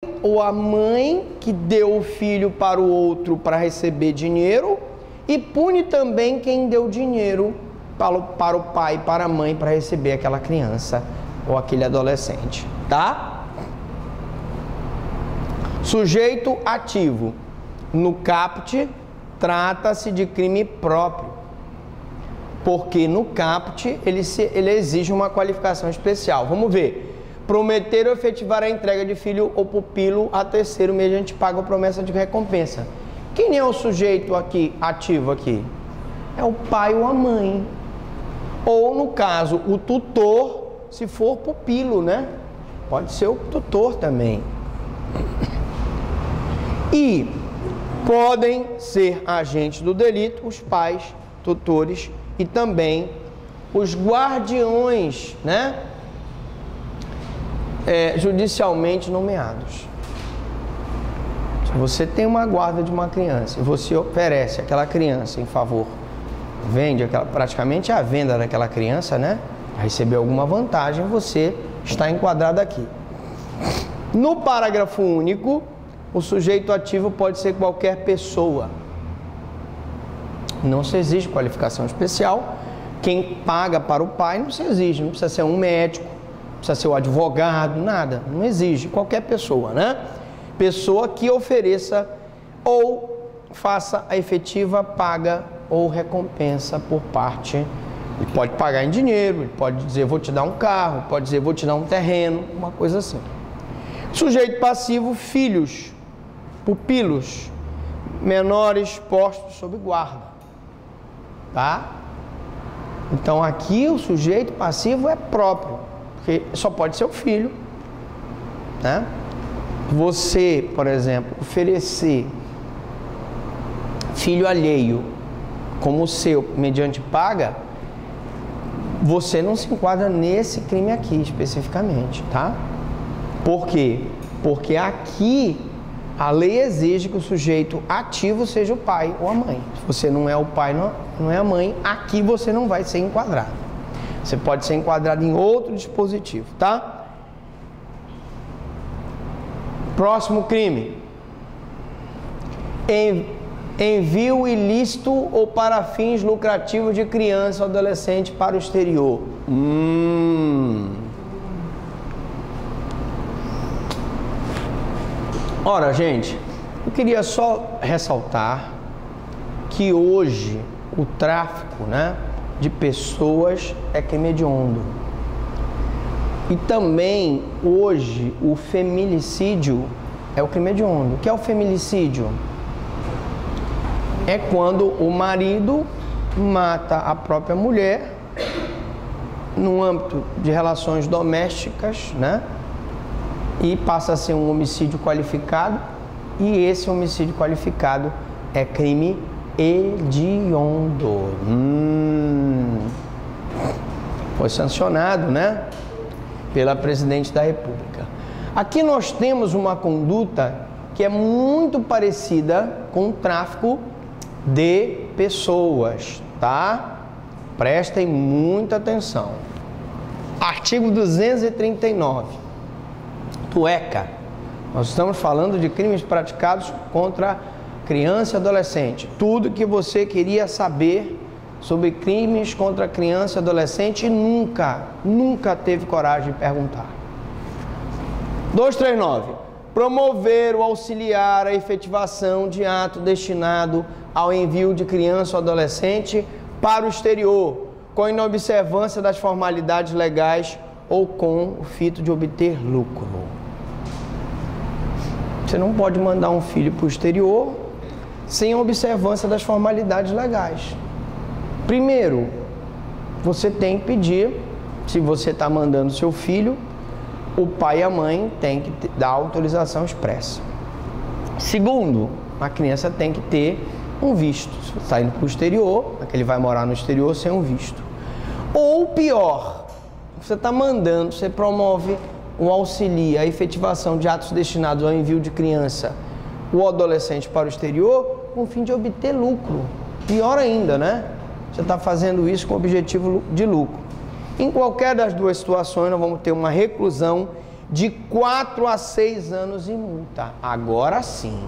ou a mãe que deu o filho para o outro para receber dinheiro, e pune também quem deu dinheiro para o pai e para a mãe para receber aquela criança ou aquele adolescente, tá? Sujeito ativo. No caput, trata-se de crime próprio, porque no caput ele exige uma qualificação especial. Vamos ver. Prometer ou efetivar a entrega de filho ou pupilo a terceiro mediante pago ou promessa de recompensa. Quem é o sujeito aqui, ativo aqui? É o pai ou a mãe. Ou, no caso, o tutor, se for pupilo, né? Pode ser o tutor também. E podem ser agentes do delito os pais, tutores e também os guardiões, né? Judicialmente nomeados. Se você tem uma guarda de uma criança e você oferece aquela criança em favor, vende praticamente a venda daquela criança, né? Para receber alguma vantagem, você está enquadrado aqui. No parágrafo único, o sujeito ativo pode ser qualquer pessoa. Não se exige qualificação especial. Quem paga para o pai não se exige, não precisa ser um médico, precisa ser o advogado, nada, não exige, qualquer pessoa, né? Pessoa que ofereça ou faça a efetiva paga ou recompensa por parte. Ele pode pagar em dinheiro, ele pode dizer vou te dar um carro, pode dizer vou te dar um terreno, uma coisa assim. Sujeito passivo, filhos, pupilos, menores postos sob guarda, tá? Então aqui o sujeito passivo é próprio, porque só pode ser o filho, né? Você, por exemplo, oferecer filho alheio como o seu, mediante paga, você não se enquadra nesse crime aqui especificamente, tá? Por quê? Porque aqui a lei exige que o sujeito ativo seja o pai ou a mãe. Se você não é o pai, não é a mãe, aqui você não vai ser enquadrado. Você pode ser enquadrado em outro dispositivo, tá? Próximo crime. Envio ilícito ou para fins lucrativos de criança ou adolescente para o exterior. Ora, gente, eu queria só ressaltar que hoje o tráfico, né, de pessoas é crime hediondo. E também hoje o feminicídio é o crime hediondo. O que é o feminicídio? É quando o marido mata a própria mulher no âmbito de relações domésticas, né? E passa a ser um homicídio qualificado, e esse homicídio qualificado é crime hediondo. Foi sancionado, né, pela Presidente da República. Aqui nós temos uma conduta que é muito parecida com o tráfico de pessoas, tá? Prestem muita atenção. Artigo 239. TUECA. Nós estamos falando de crimes praticados contra criança e adolescente. Tudo que você queria saber sobre crimes contra criança e adolescente e nunca teve coragem de perguntar. 239. Promover ou auxiliar a efetivação de ato destinado ao envio de criança ou adolescente para o exterior, com inobservância das formalidades legais ou com o fito de obter lucro. Você não pode mandar um filho para o exterior sem observância das formalidades legais. Primeiro, você tem que pedir, se você está mandando seu filho, o pai e a mãe têm que dar autorização expressa. Segundo, a criança tem que ter um visto. Se você está indo para o exterior, ele vai morar no exterior sem um visto. Ou pior, você está mandando, você promove um auxílio, a efetivação de atos destinados ao envio de criança ou adolescente para o exterior, com o fim de obter lucro. Pior ainda, né? Você está fazendo isso com o objetivo de lucro. Em qualquer das duas situações, nós vamos ter uma reclusão de 4 a 6 anos e multa. Agora sim.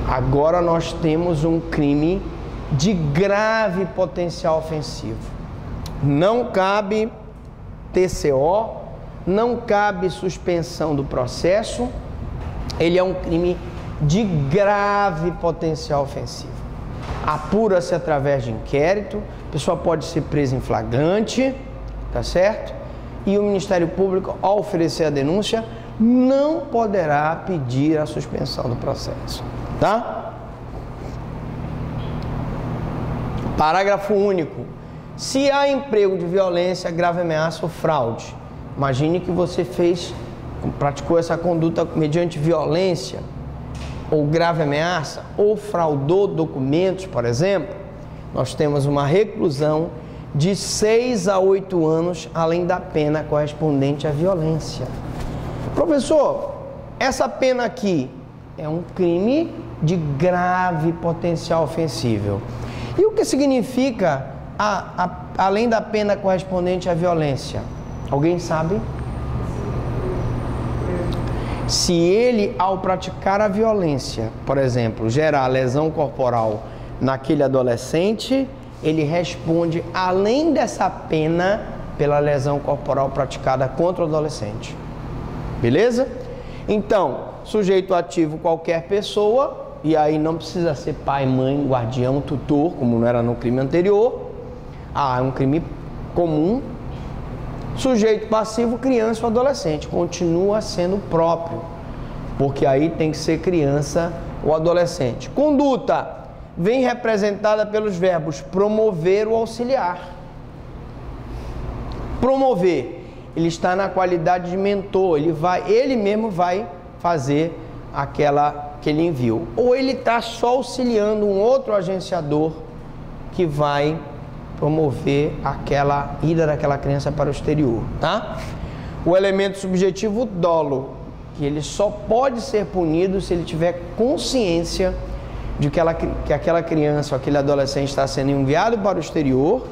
Agora nós temos um crime de grave potencial ofensivo. Não cabe TCO, não cabe suspensão do processo. Ele é um crime de grave potencial ofensivo. Apura-se através de inquérito, a pessoa pode ser presa em flagrante, tá certo? E o Ministério Público, ao oferecer a denúncia, não poderá pedir a suspensão do processo, tá? Parágrafo único. Se há emprego de violência, grave ameaça ou fraude, imagine que você praticou essa conduta mediante violência ou grave ameaça, ou fraudou documentos, por exemplo, nós temos uma reclusão de 6 a 8 anos, além da pena correspondente à violência. Professor, essa pena aqui é um crime de grave potencial ofensivo. E o que significa além da pena correspondente à violência? Alguém sabe? Se ele, ao praticar a violência, por exemplo, gerar lesão corporal naquele adolescente, ele responde, além dessa pena, pela lesão corporal praticada contra o adolescente. Beleza? Então, sujeito ativo qualquer pessoa, e aí não precisa ser pai, mãe, guardião, tutor, como não era no crime anterior. É um crime comum. Sujeito passivo, criança ou adolescente, continua sendo próprio, porque aí tem que ser criança ou adolescente. Conduta vem representada pelos verbos promover ou auxiliar. Promover, ele está na qualidade de mentor, ele mesmo vai fazer aquele envio, ou ele está só auxiliando um outro agenciador que vai promover aquela ida daquela criança para o exterior, tá? O elemento subjetivo dolo, que ele só pode ser punido se ele tiver consciência de que aquela criança ou aquele adolescente está sendo enviado para o exterior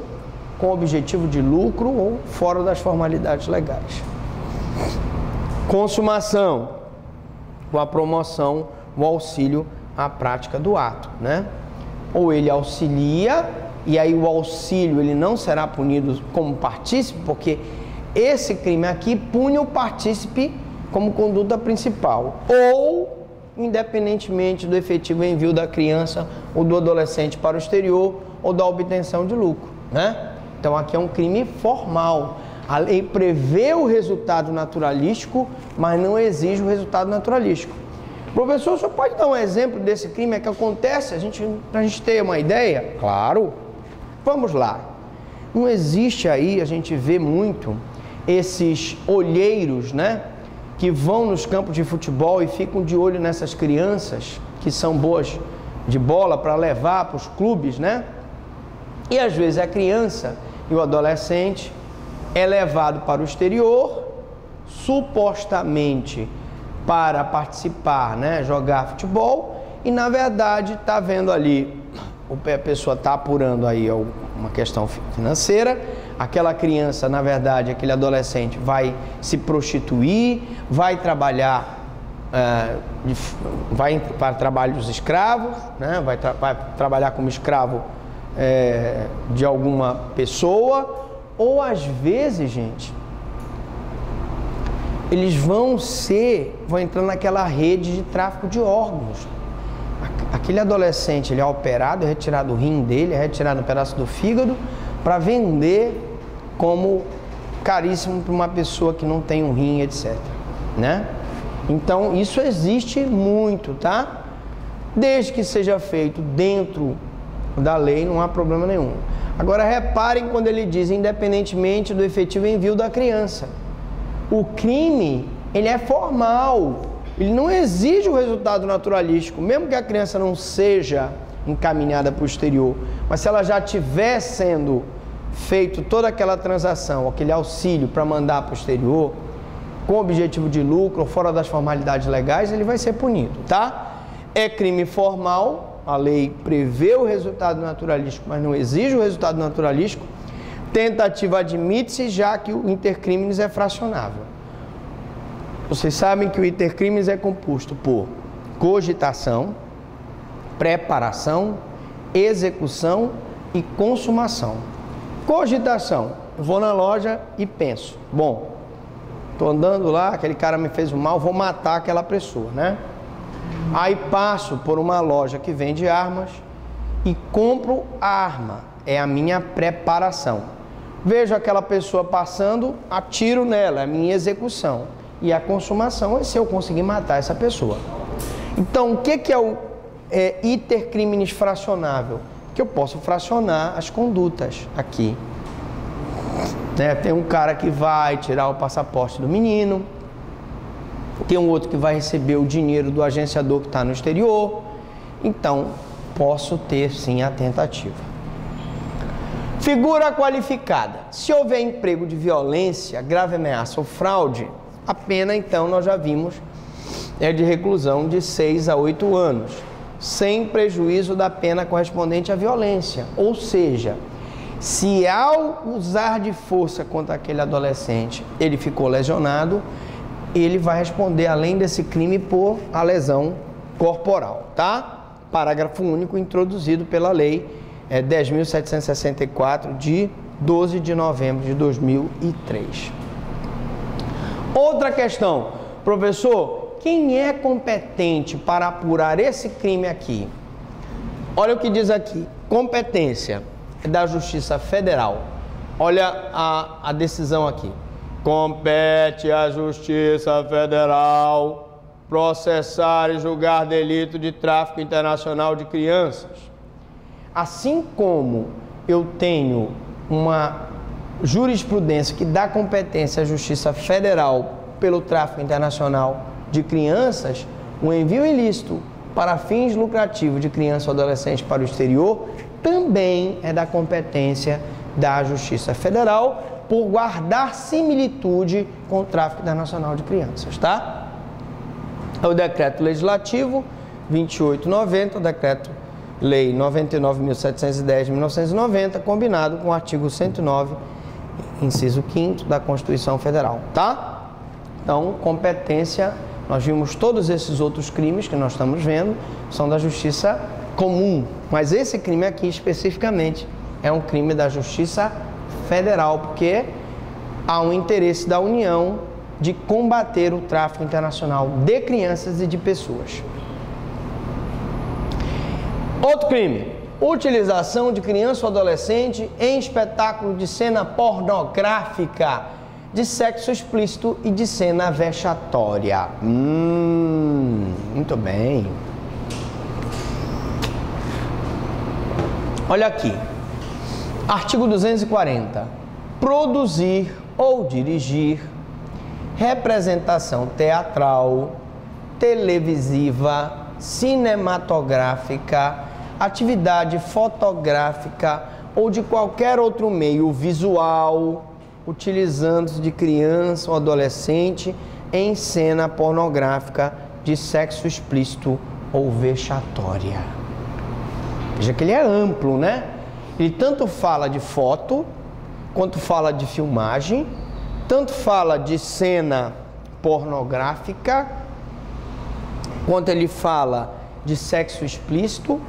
com objetivo de lucro ou fora das formalidades legais. Consumação, com a promoção, o auxílio à prática do ato, né? Ou ele auxilia, e aí o auxílio ele não será punido como partícipe, porque esse crime aqui pune o partícipe como conduta principal, ou independentemente do efetivo envio da criança ou do adolescente para o exterior ou da obtenção de lucro, né? Então aqui é um crime formal. A lei prevê o resultado naturalístico, mas não exige o resultado naturalístico. Professor, o senhor pode dar um exemplo desse crime que acontece, para a gente ter uma ideia? Claro. Vamos lá. Não existe aí, a gente vê muito, esses olheiros, né? Que vão nos campos de futebol e ficam de olho nessas crianças que são boas de bola para levar para os clubes, né? E às vezes a criança e o adolescente é levado para o exterior, supostamente para participar, né? Jogar futebol, e na verdade está vendo ali, a pessoa está apurando aí uma questão financeira, aquela criança, na verdade, aquele adolescente vai se prostituir, vai trabalhar, vai para trabalhos escravos, né? vai trabalhar como escravo de alguma pessoa, ou às vezes, gente, eles vão entrar naquela rede de tráfico de órgãos. Aquele adolescente, ele é operado, é retirado o rim dele, é retirado um pedaço do fígado para vender como caríssimo para uma pessoa que não tem um rim, etc, né? Então, isso existe muito, tá? Desde que seja feito dentro da lei, não há problema nenhum. Agora, reparem quando ele diz, independentemente do efetivo envio da criança. O crime, ele é formal, ele não exige o resultado naturalístico, mesmo que a criança não seja encaminhada para o exterior, mas se ela já estiver sendo feito toda aquela transação, aquele auxílio para mandar para o exterior, com objetivo de lucro ou fora das formalidades legais, ele vai ser punido, tá? É crime formal, a lei prevê o resultado naturalístico, mas não exige o resultado naturalístico. Tentativa admite-se, já que o intercrimes é fracionável. Vocês sabem que o intercrimes é composto por cogitação, preparação, execução e consumação. Cogitação, eu vou na loja e penso, bom, estou andando lá, aquele cara me fez um mal, vou matar aquela pessoa, né? Aí passo por uma loja que vende armas e compro a arma, é a minha preparação. Vejo aquela pessoa passando, atiro nela, é a minha execução. E a consumação é se eu conseguir matar essa pessoa. Então, o que é o iter criminis fracionável? Que eu posso fracionar as condutas aqui. Né? Tem um cara que vai tirar o passaporte do menino, tem um outro que vai receber o dinheiro do agenciador que está no exterior. Então, posso ter sim a tentativa. Figura qualificada. Se houver emprego de violência, grave ameaça ou fraude, a pena, então, nós já vimos, é de reclusão de 6 a 8 anos, sem prejuízo da pena correspondente à violência. Ou seja, se ao usar de força contra aquele adolescente, ele ficou lesionado, ele vai responder, além desse crime, por a lesão corporal, tá? Parágrafo único introduzido pela lei 10.764, de 12 de novembro de 2003. Outra questão, professor, quem é competente para apurar esse crime aqui? Olha o que diz aqui, competência da Justiça Federal. Olha a decisão aqui. Compete à Justiça Federal processar e julgar delito de tráfico internacional de crianças. Assim como eu tenho uma jurisprudência que dá competência à Justiça Federal pelo tráfico internacional de crianças, o envio ilícito para fins lucrativos de criança ou adolescente para o exterior também é da competência da Justiça Federal, por guardar similitude com o tráfico internacional de crianças, tá? É o Decreto Legislativo 2890, o Decreto-Lei 99.710 de 1990, combinado com o artigo 109, inciso 5º da Constituição Federal, tá? Então, competência, nós vimos todos esses outros crimes que nós estamos vendo, são da Justiça Comum, mas esse crime aqui especificamente é um crime da Justiça Federal, porque há um interesse da União de combater o tráfico internacional de crianças e de pessoas. Outro crime, utilização de criança ou adolescente em espetáculo de cena pornográfica, de sexo explícito e de cena vexatória. Muito bem. Olha aqui. Artigo 240. Produzir ou dirigir representação teatral, televisiva, cinematográfica, atividade fotográfica ou de qualquer outro meio visual, utilizando-se de criança ou adolescente em cena pornográfica de sexo explícito ou vexatória. Veja que ele é amplo, né? Ele tanto fala de foto, quanto fala de filmagem, tanto fala de cena pornográfica, quanto ele fala de sexo explícito,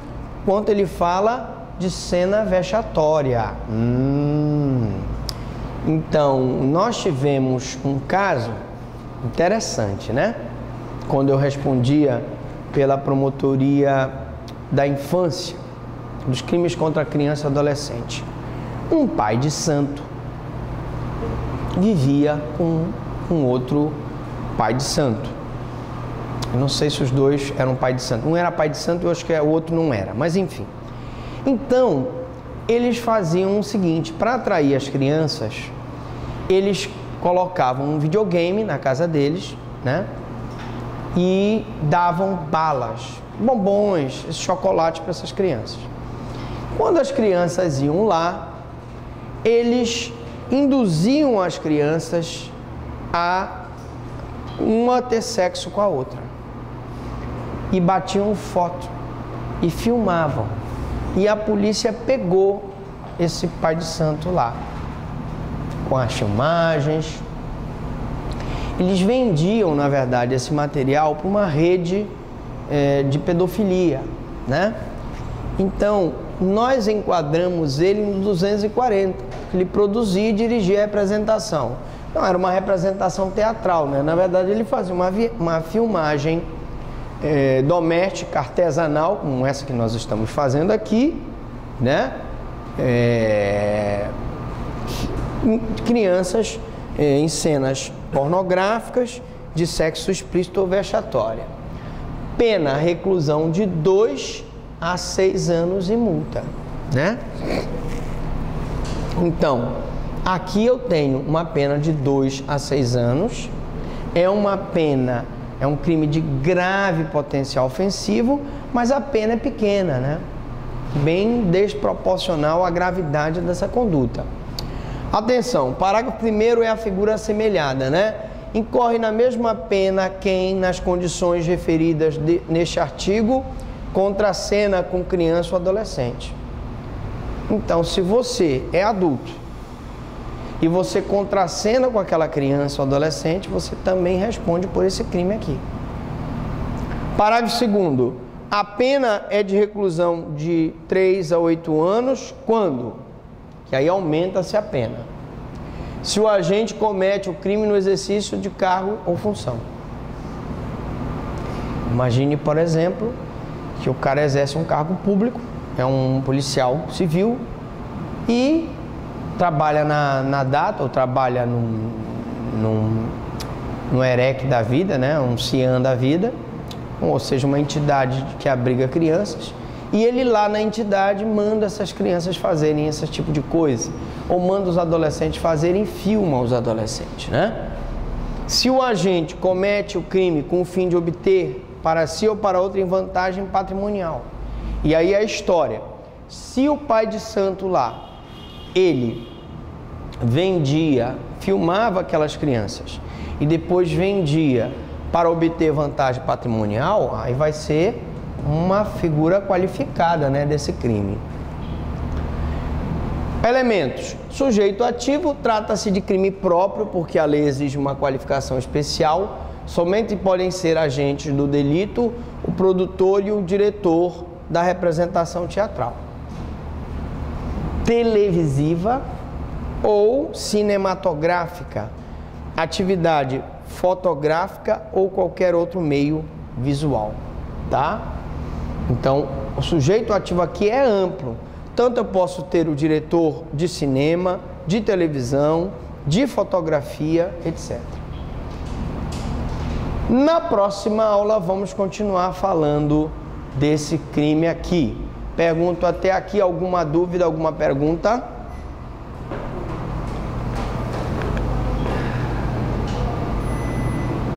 quanto ele fala de cena vexatória. Então, nós tivemos um caso interessante, né? Quando eu respondia pela promotoria da infância, dos crimes contra a criança e adolescente. Um pai de santo vivia com um outro pai de santo. Eu não sei se os dois eram pai de santo. Um era pai de santo e eu acho que o outro não era, mas enfim. Então, eles faziam o seguinte, para atrair as crianças, eles colocavam um videogame na casa deles, né? E davam balas, bombons, chocolate para essas crianças. Quando as crianças iam lá, eles induziam as crianças a uma ter sexo com a outra. E batiam foto e filmavam. E a polícia pegou esse pai de santo lá, com as filmagens. Eles vendiam, na verdade, esse material para uma rede de pedofilia, né? Então, nós enquadramos ele no 240, ele produzia e dirigia a representação. Não era uma representação teatral, né? Na verdade, ele fazia uma filmagem doméstica, artesanal, como essa que nós estamos fazendo aqui, né? Crianças em cenas pornográficas de sexo explícito ou vexatória. Pena, reclusão de 2 a 6 anos e multa, né? Então, aqui eu tenho uma pena de 2 a 6 anos, é um crime de grave potencial ofensivo, mas a pena é pequena, né? Bem desproporcional à gravidade dessa conduta. Atenção, parágrafo 1º é a figura assemelhada, né? Incorre na mesma pena quem, nas condições referidas neste artigo, contracena com criança ou adolescente. Então, se você é adulto e você contracena com aquela criança ou adolescente, você também responde por esse crime aqui. Parágrafo 2º. A pena é de reclusão de 3 a 8 anos, quando? Que aí aumenta-se a pena. Se o agente comete o crime no exercício de cargo ou função. Imagine, por exemplo, que o cara exerce um cargo público, é um policial civil e trabalha na DATA ou trabalha no EREC da vida, né? Um CIAN da vida, ou seja, uma entidade que abriga crianças, e ele lá na entidade manda essas crianças fazerem esse tipo de coisa, ou manda os adolescentes fazerem, filma os adolescentes, né? Se o agente comete o crime com o fim de obter para si ou para outra em vantagem patrimonial, e aí a história, se o pai de santo lá, ele vendia, filmava aquelas crianças e depois vendia para obter vantagem patrimonial, aí vai ser uma figura qualificada, né, desse crime. Elementos. Sujeito ativo, trata-se de crime próprio, porque a lei exige uma qualificação especial. Somente podem ser agentes do delito o produtor e o diretor da representação teatral, televisiva ou cinematográfica, atividade fotográfica ou qualquer outro meio visual, tá? Então, o sujeito ativo aqui é amplo. Tanto eu posso ter o diretor de cinema, de televisão, de fotografia, etc. Na próxima aula vamos continuar falando desse crime aqui. Pergunto até aqui alguma dúvida, alguma pergunta?